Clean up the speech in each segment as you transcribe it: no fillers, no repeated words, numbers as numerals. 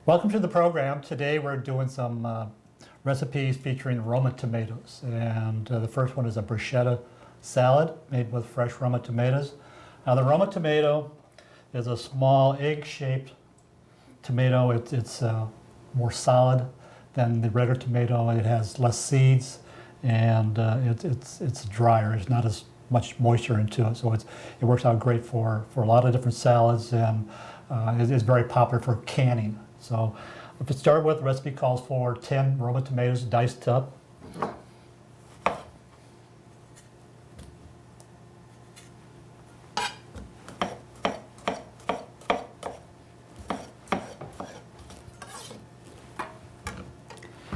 Welcome to the program. Today we're doing some recipes featuring Roma tomatoes. And the first one is a bruschetta salad made with fresh Roma tomatoes. Now the Roma tomato is a small egg-shaped tomato. It's more solid than the regular tomato. It has less seeds and it's drier. There's not as much moisture into it. So it works out great for a lot of different salads and it's very popular for canning. So to start with, the recipe calls for 10 Roma tomatoes diced up.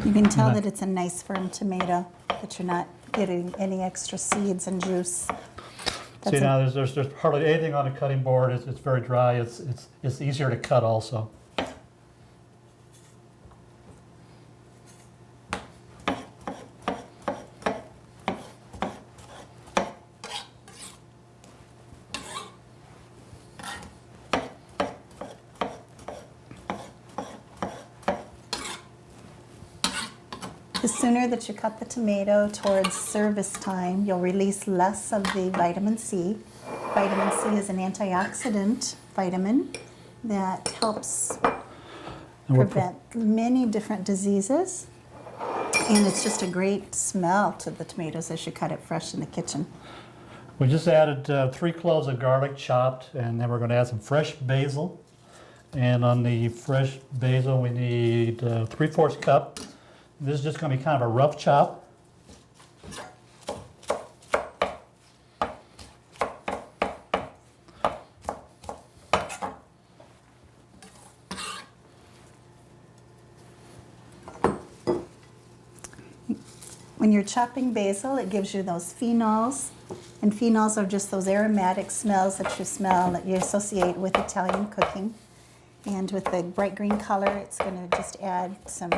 You can tell that it's a nice firm tomato, that you're not getting any extra seeds and juice. See now, there's hardly anything on the cutting board. It's very dry. It's easier to cut also. The sooner that you cut the tomato towards service time, you'll release less of the vitamin C. Vitamin C is an antioxidant vitamin that helps prevent many different diseases. And it's just a great smell to the tomatoes as you cut it fresh in the kitchen. We just added 3 cloves of garlic chopped, and then we're going to add some fresh basil. And on the fresh basil, we need 3/4 cup. This is just going to be kind of a rough chop. When you're chopping basil, it gives you those phenols, and phenols are just those aromatic smells that you smell that you associate with Italian cooking. And with the bright green color, it's going to just add some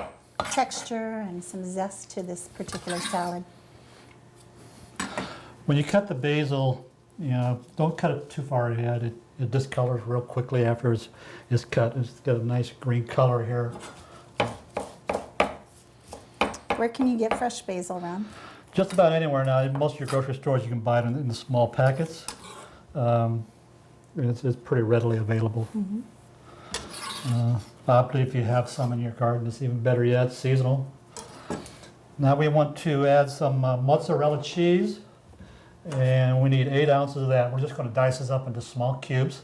texture and some zest to this particular salad. When you cut the basil, don't cut it too far ahead. It discolors real quickly after it's cut. It's got a nice green color here. Where can you get fresh basil, Ron? Just about anywhere now. In most of your grocery stores, you can buy it in the small packets. It's pretty readily available. Probably if you have some in your garden, it's even better yet, seasonal. Now we want to add some mozzarella cheese, and we need 8 ounces of that. We're just going to dice this up into small cubes.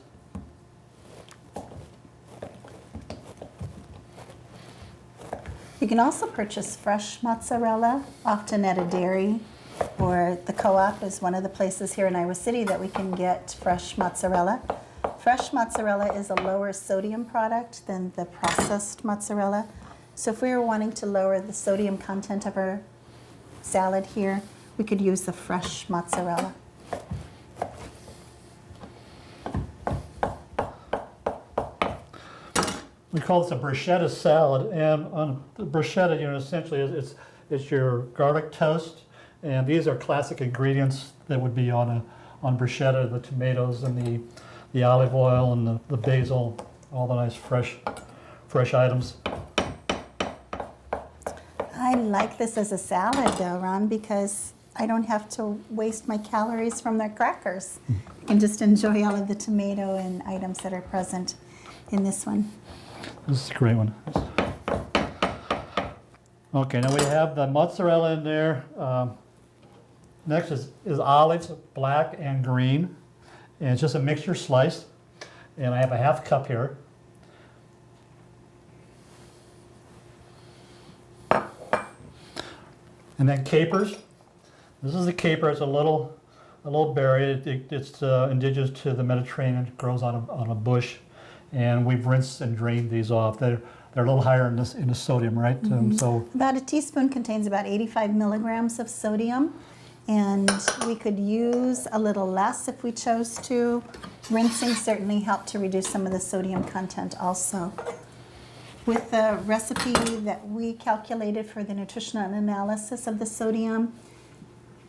You can also purchase fresh mozzarella, often at a dairy, or the Co-op is one of the places here in Iowa City that we can get fresh mozzarella. Fresh mozzarella is a lower sodium product than the processed mozzarella. So if we were wanting to lower the sodium content of our salad here, we could use the fresh mozzarella. We call this a bruschetta salad, and on the bruschetta, essentially it's your garlic toast, and these are classic ingredients that would be on bruschetta: the tomatoes and the olive oil and the basil, all the nice fresh items. I like this as a salad though, Ron, because I don't have to waste my calories from the crackers. I can just enjoy all of the tomato and items that are present in this one. This is a great one. Okay, now we have the mozzarella in there. Next is olives, black and green. And it's just a mixture slice. And I have a 1/2 cup here. And then capers. This is the caper. It's a little berry. It's indigenous to the Mediterranean. It grows on a bush. And we've rinsed and drained these off. They're a little higher in the sodium, right? So about a teaspoon contains about 85 milligrams of sodium. And we could use a little less if we chose to. Rinsing certainly helped to reduce some of the sodium content also. With the recipe that we calculated for the nutritional analysis of the sodium,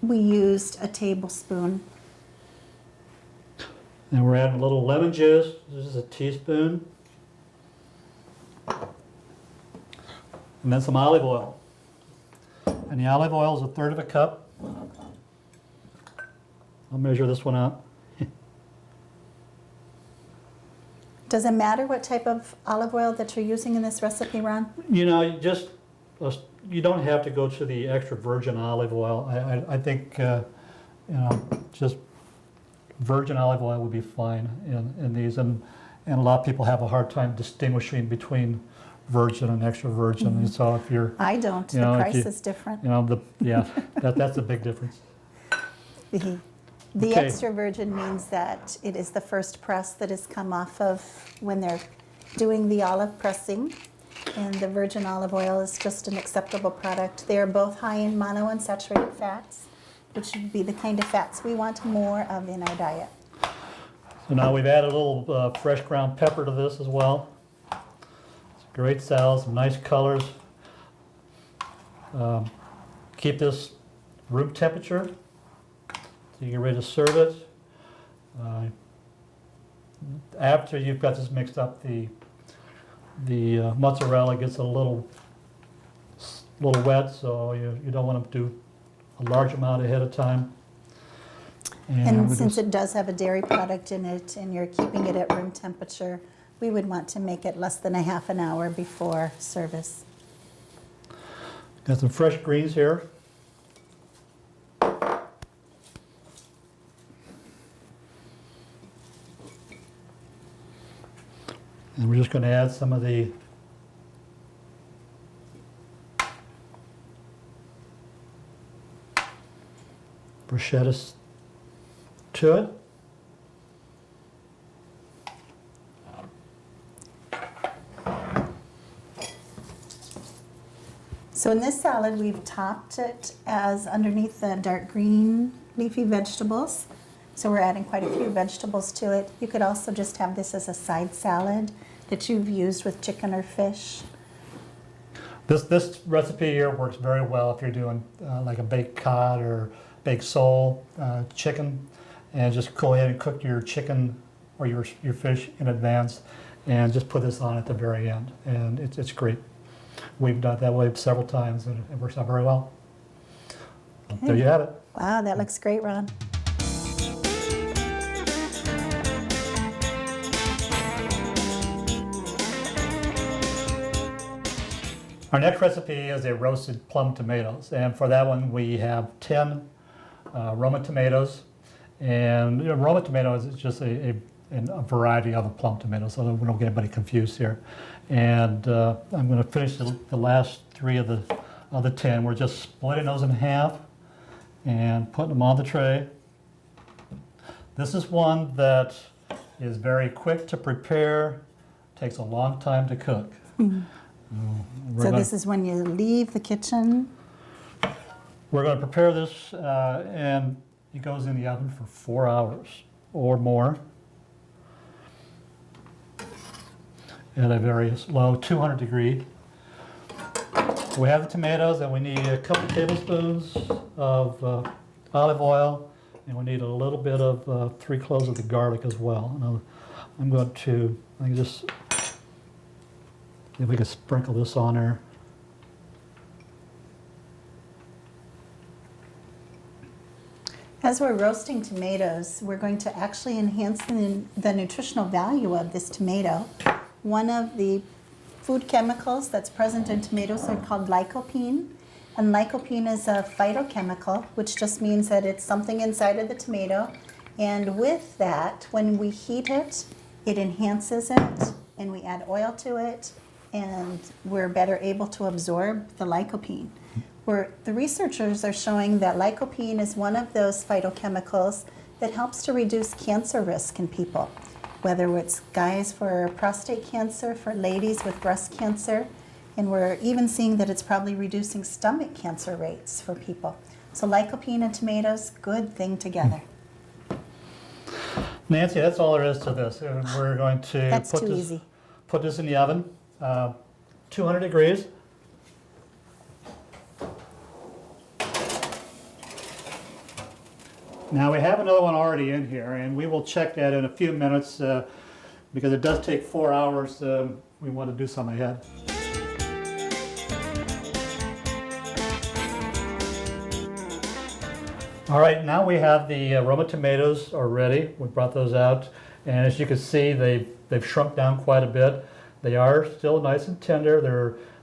we used a tablespoon. And we're adding a little lemon juice. This is a teaspoon. And then some olive oil. And the olive oil is 1/3 of a cup. I'll measure this one out. Does it matter what type of olive oil that you're using in this recipe, Ron? You know, you don't have to go to the extra virgin olive oil. I think, just virgin olive oil would be fine in these. And a lot of people have a hard time distinguishing between virgin and extra virgin. And so if you're, I don't. You know, The if price you- is different. that's a big difference. The Okay. extra virgin means that it is the first press that has come off of when they're doing the olive pressing. And the virgin olive oil is just an acceptable product. They are both high in monounsaturated fats, which would be the kind of fats we want more of in our diet. So now we've added a little fresh ground pepper to this as well. It's a great salad, some nice colors. Keep this room temperature so you get ready to serve it. After you've got this mixed up, the mozzarella gets a little wet, so you don't want to do a large amount ahead of time. And we since just- it does have a dairy product in it and you're keeping it at room temperature, we would want to make it less than a half an hour before service. Got some fresh greens here. And we're just going to add some of the bruschetta to it. So in this salad, we've topped it as underneath the dark green leafy vegetables. So we're adding quite a few vegetables to it. You could also just have this as a side salad that you've used with chicken or fish. This recipe here works very well if you're doing like a baked cod or baked sole chicken, and just go ahead and cook your chicken or your fish in advance, and just put this on at the very end, and it's great. We've done it that way several times, and it works out very well. There you have it. Wow, that looks great, Ron. Our next recipe is a roasted plum tomatoes, and for that one we have 10 Roma tomatoes, and Roma tomatoes is just a variety of a plum tomato, so we don't get anybody confused here. And I'm going to finish the last 3 of the 10. We're just splitting those in half and putting them on the tray. This is one that is very quick to prepare, takes a long time to cook. So this is when you leave the kitchen. We're going to prepare this, and it goes in the oven for 4 hours or more at a very low 200 degree. We have the tomatoes, and we need a couple tablespoons of olive oil, and we need a little bit of 3 cloves of the garlic as well. And I'm going to, I can just, if we could sprinkle this on there. As we're roasting tomatoes, we're going to actually enhance the nutritional value of this tomato. One of the food chemicals that's present in tomatoes are called lycopene. And lycopene is a phytochemical, which just means that it's something inside of the tomato. And with that, when we heat it, it enhances it, and we add oil to it, and we're better able to absorb the lycopene. The researchers are showing that lycopene is one of those phytochemicals that helps to reduce cancer risk in people, whether it's guys for prostate cancer, for ladies with breast cancer, and we're even seeing that it's probably reducing stomach cancer rates for people. So lycopene and tomatoes, good thing together. Nancy, that's all there is to this. We're going to That's too easy. put this in the oven, 200 degrees. Now we have another one already in here, and we will check that in a few minutes because it does take 4 hours. We want to do some ahead. All right, now we have the Roma tomatoes are ready. We brought those out, and as you can see, they've shrunk down quite a bit. They are still nice and tender.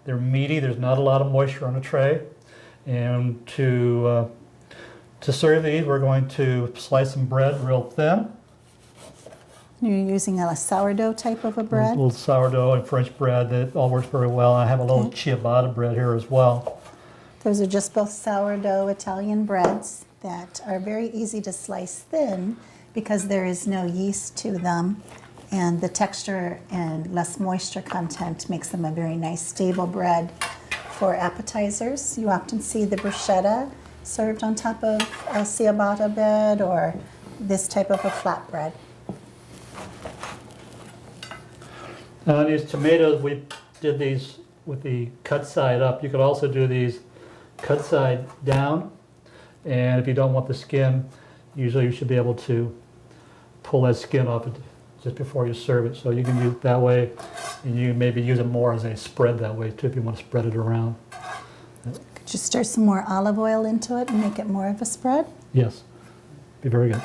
They're meaty. There's not a lot of moisture on the tray. And to serve these, we're going to slice some bread real thin. You're using a sourdough type of a bread? A little sourdough and French bread. That all works very well. I have a little Okay. ciabatta bread here as well. Those are just both sourdough Italian breads that are very easy to slice thin because there is no yeast to them, and the texture and less moisture content makes them a very nice stable bread for appetizers. You often see the bruschetta served on top of a ciabatta bread or this type of a flatbread. These tomatoes, we did these with the cut side up. You could also do these cut side down. And if you don't want the skin, usually you should be able to pull that skin off it just before you serve it. So you can use it that way, and you maybe use it more as a spread that way too if you want to spread it around. Could you stir some more olive oil into it and make it more of a spread? Yes, be very good.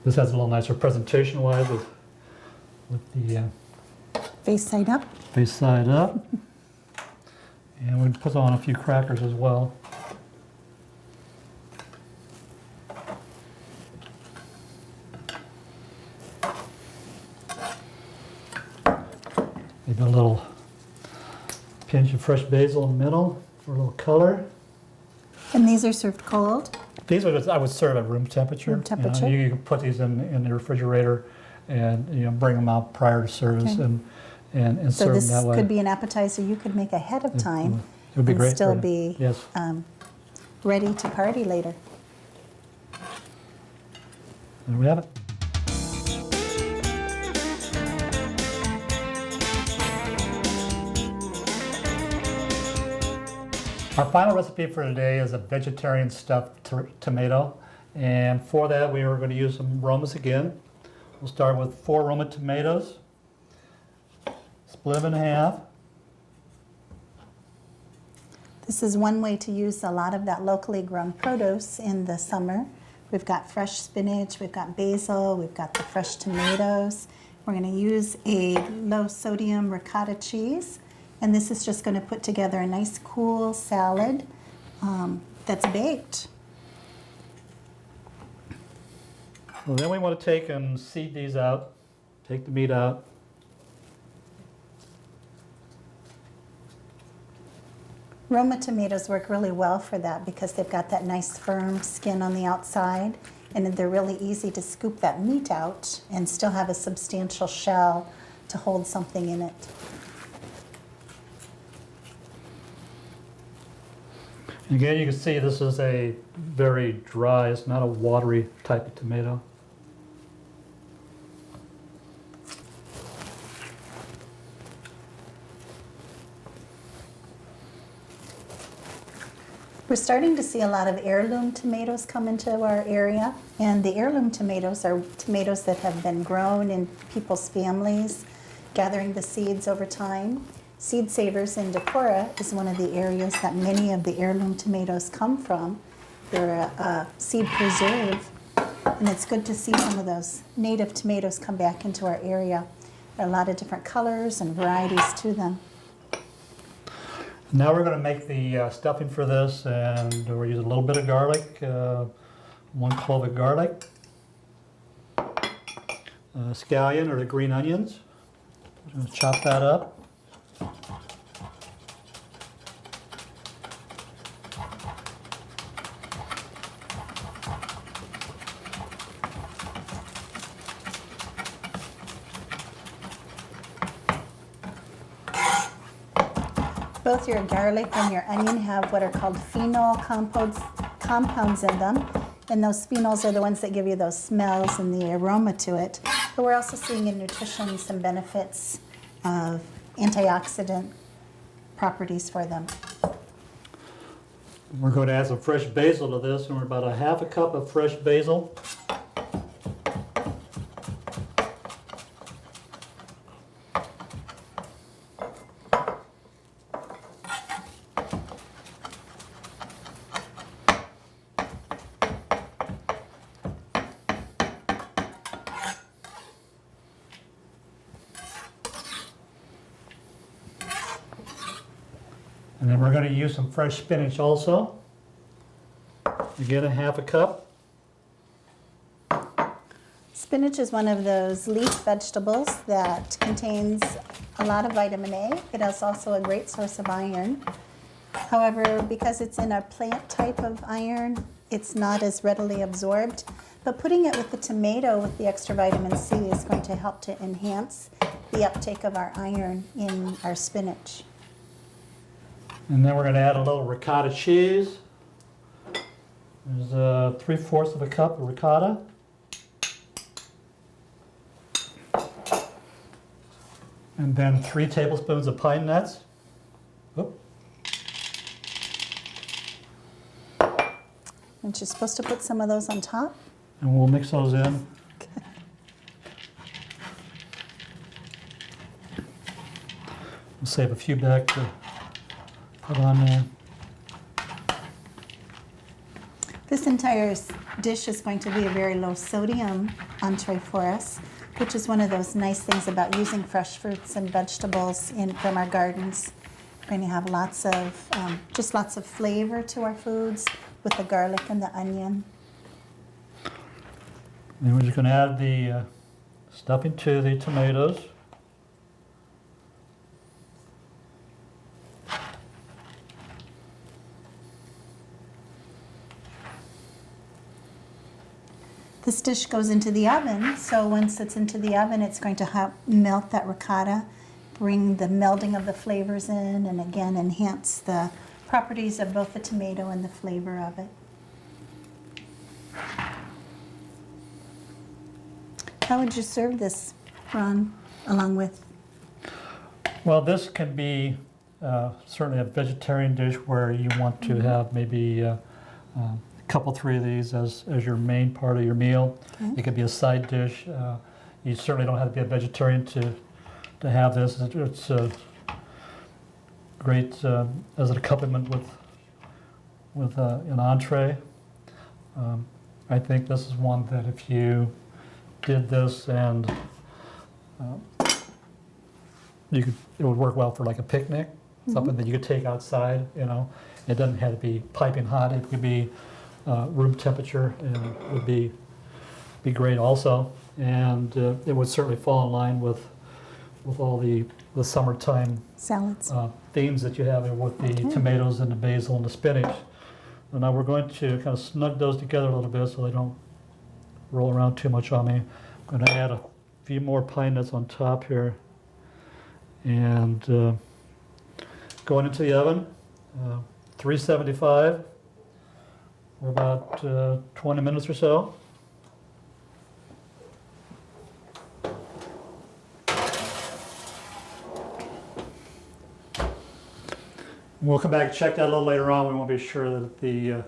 This has a little nicer presentation-wise with the Face side up. face side up. And we put on a few crackers as well. Maybe a little pinch of fresh basil in the middle for a little color. And these are served cold. These are just, I would serve at room temperature. Room temperature. You can put these in the refrigerator and bring them out prior to service Okay. and So serve this them that way. could be an appetizer you could make ahead of time It would be and great. still for- be Yes. ready to party later. There we have it. Our final recipe for today is a vegetarian stuffed tomato. And for that, we are going to use some Romas again. We'll start with 4 Roma tomatoes, split them in half. This is one way to use a lot of that locally grown produce in the summer. We've got fresh spinach, we've got basil, we've got the fresh tomatoes. We're going to use a low sodium ricotta cheese, and this is just going to put together a nice cool salad that's baked. So then we want to take and seed these out, take the meat out. Roma tomatoes work really well for that because they've got that nice firm skin on the outside, and they're really easy to scoop that meat out and still have a substantial shell to hold something in it. Again, you can see this is a very dry, it's not a watery type of tomato. We're starting to see a lot of heirloom tomatoes come into our area, and the heirloom tomatoes are tomatoes that have been grown in people's families, gathering the seeds over time. Seed Savers in Decorah is one of the areas that many of the heirloom tomatoes come from. They're a seed preserve, and it's good to see some of those native tomatoes come back into our area. There are a lot of different colors and varieties to them. Now we're going to make the stuffing for this, and we're using a little bit of garlic, 1 clove of garlic, scallion or the green onions. I'm going to chop that up. Both your garlic and your onion have what are called phenol compounds in them. And those phenols are the ones that give you those smells and the aroma to it. But we're also seeing in nutrition some benefits of antioxidant properties for them. We're going to add some fresh basil to this, and we're about 1/2 cup of fresh basil. And then we're going to use some fresh spinach also. Again, a half a cup. Spinach is one of those leaf vegetables that contains a lot of vitamin A. It is also a great source of iron. However, because it's in a plant type of iron, it's not as readily absorbed. But putting it with the tomato with the extra vitamin C is going to help to enhance the uptake of our iron in our spinach. And then we're going to add a little ricotta cheese. There's 3/4 of a cup of ricotta. And then 3 tablespoons of pine nuts. Oop. And you're supposed to put some of those on top. And we'll mix those in. We'll save a few back to put on there. This entire dish is going to be a very low sodium entree for us, which is one of those nice things about using fresh fruits and vegetables from our gardens. We're going to have lots of flavor to our foods with the garlic and the onion. Then we're just going to add the stuffing to the tomatoes. This dish goes into the oven, so once it's into the oven, it's going to help melt that ricotta, bring the melding of the flavors in, and again, enhance the properties of both the tomato and the flavor of it. How would you serve this, Ron, along with? Well, this can be certainly a vegetarian dish where you want to have maybe a couple, 3 of these as your main part of your meal. Okay. It could be a side dish. You certainly don't have to be a vegetarian to have this. It's great as an accompaniment with an entree. I think this is one that if you did this and it would work well for like a picnic, something that you could take outside. It doesn't have to be piping hot. It could be room temperature, and it would be great also. And it would certainly fall in line with all the summertime Salads. themes that you have with the tomatoes and the basil and the spinach. And now we're going to kind of snug those together a little bit so they don't roll around too much on me. I'm going to add a few more pine nuts on top here. And going into the oven, 375 for about 20 minutes or so. We'll come back and check that a little later on. We want to be sure that the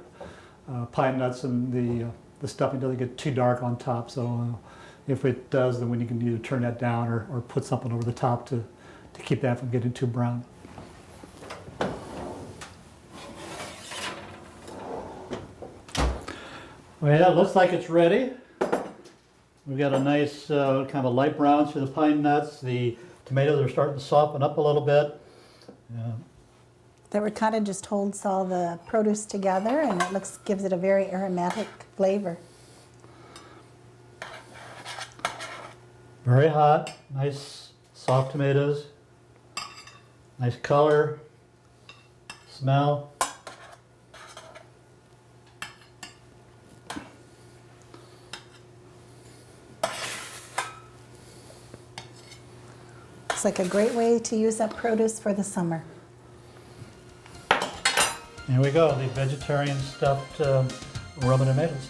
pine nuts and the stuffing doesn't get too dark on top. So if it does, then we can either turn that down or put something over the top to keep that from getting too brown. Well, yeah, it looks like it's ready. We've got a nice kind of a light brown through the pine nuts. The tomatoes are starting to soften up a little bit. The ricotta just holds all the produce together, and it gives it a very aromatic flavor. Very hot, nice soft tomatoes, nice color, smell. It's like a great way to use up produce for the summer. Here we go, the vegetarian stuffed Roma tomatoes.